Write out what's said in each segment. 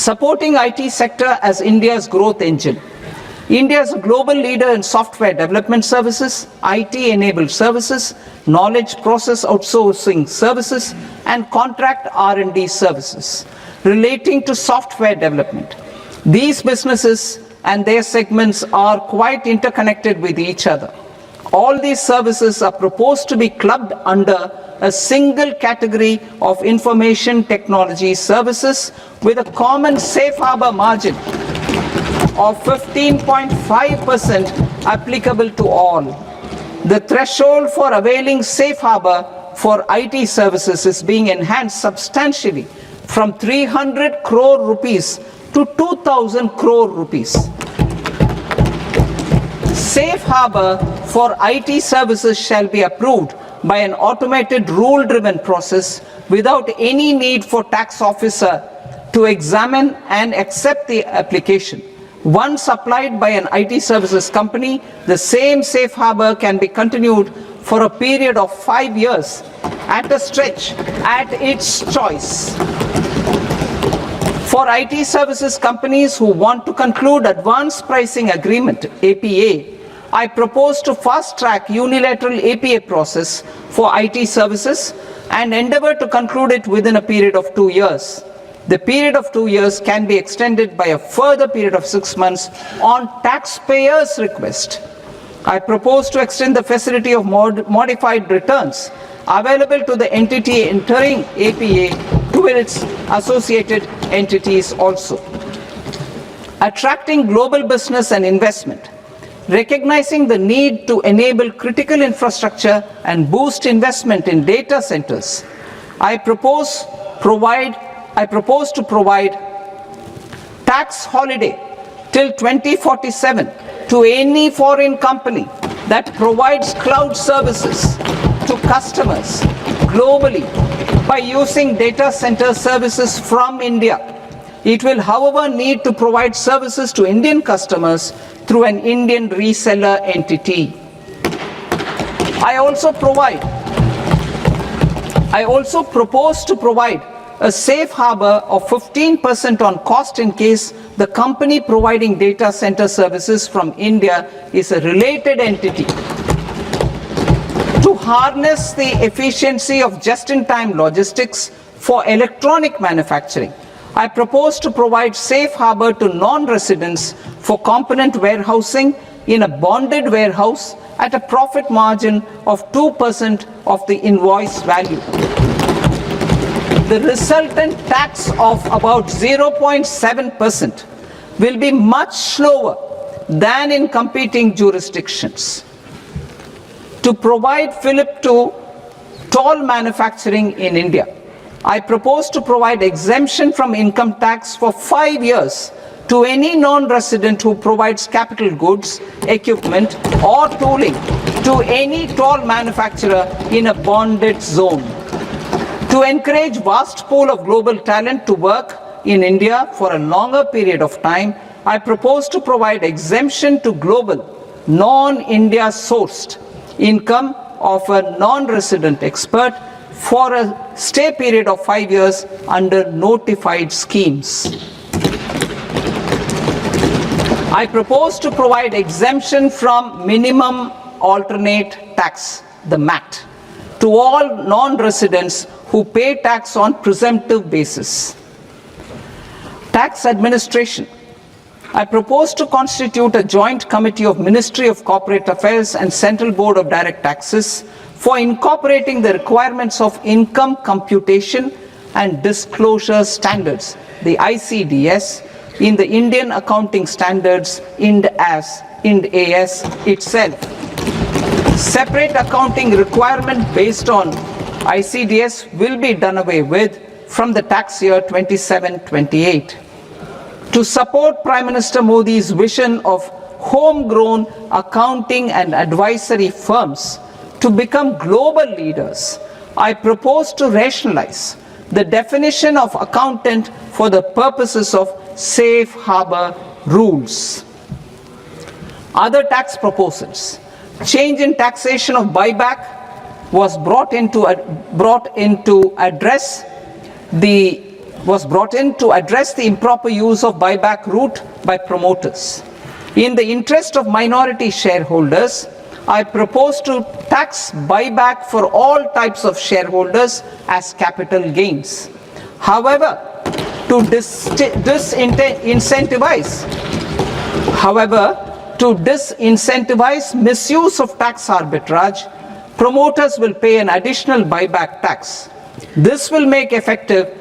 Supporting IT sector as India's growth engine. India is a global leader in software development services, IT-enabled services, knowledge process outsourcing services, and contract R&D services relating to software development. These businesses and their segments are quite interconnected with each other. All these services are proposed to be clubbed under a single category of information technology services with a common safe harbor margin of 15.5% applicable to all. The threshold for availing safe harbor for IT services is being enhanced substantially from 300 crore rupees to 2,000 crore rupees. Safe harbor for IT services shall be approved by an automated rule-driven process without any need for tax officer to examine and accept the application. Once applied by an IT services company, the same safe harbor can be continued for a period of 5 years at a stretch at its choice. For IT services companies who want to conclude advanced pricing agreement, APA, I propose to fast-track unilateral APA process for IT services and endeavor to conclude it within a period of 2 years. The period of 2 years can be extended by a further period of 6 months on taxpayers' request. I propose to extend the facility of modified returns available to the entity entering APA to its associated entities also. Attracting global business and investment. Recognizing the need to enable critical infrastructure and boost investment in data centers, I propose to provide tax holiday till 2047 to any foreign company that provides cloud services to customers globally by using data center services from India. It will, however, need to provide services to Indian customers through an Indian reseller entity. I also propose to provide a safe harbor of 15% on cost in case the company providing data center services from India is a related entity. To harness the efficiency of just-in-time logistics for electronic manufacturing, I propose to provide safe harbor to non-residents for component warehousing in a bonded warehouse at a profit margin of 2% of the invoice value. The resultant tax of about 0.7% will be much lower than in competing jurisdictions. To provide fillip to toll manufacturing in India, I propose to provide exemption from income tax for 5 years to any non-resident who provides capital goods, equipment, or tooling to any toll manufacturer in a bonded zone. To encourage vast pool of global talent to work in India for a longer period of time, I propose to provide exemption to global, non-India sourced income of a non-resident expert for a stay period of 5 years under notified schemes. I propose to provide exemption from minimum alternate tax, the MAT, to all non-residents who pay tax on presumptive basis. Tax administration. I propose to constitute a joint committee of Ministry of Corporate Affairs and Central Board of Direct Taxes for incorporating the requirements of income computation and disclosure standards, the ICDS, in the Indian Accounting Standards Ind AS itself. Separate accounting requirement based on ICDS will be done away with from the tax year 27-28. To support Prime Minister Modi's vision of homegrown accounting and advisory firms to become global leaders, I propose to rationalize the definition of accountant for the purposes of safe harbor rules. Other tax proposals. Change in taxation of buyback was brought into address the was brought in to address the improper use of buyback route by promoters. In the interest of minority shareholders, I propose to tax buyback for all types of shareholders as capital gains. However, to disincentivize misuse of tax arbitrage, promoters will pay an additional buyback tax. This will make effective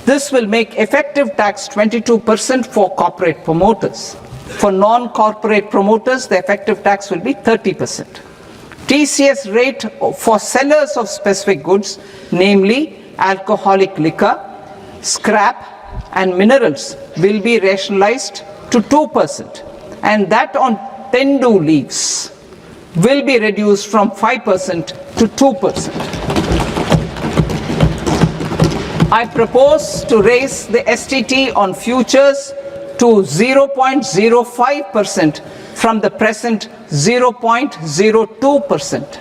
tax 22% for corporate promoters. For non-corporate promoters, the effective tax will be 30%. TCS rate for sellers of specific goods, namely alcoholic liquor, scrap and minerals, will be rationalized to 2%, and that on tendu leaves will be reduced from 5% to 2%. I propose to raise the STT on futures to 0.05% from the present 0.02%.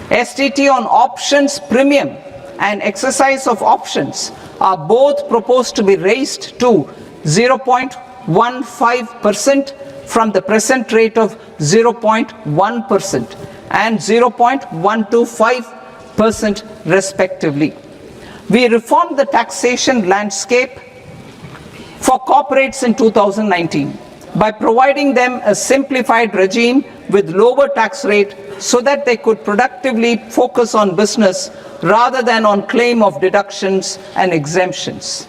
STT on options premium and exercise of options are both proposed to be raised to 0.15% from the present rate of 0.1% and 0.125% respectively. We reformed the taxation landscape for corporates in 2019 by providing them a simplified regime with lower tax rate so that they could productively focus on business rather than on claim of deductions and exemptions.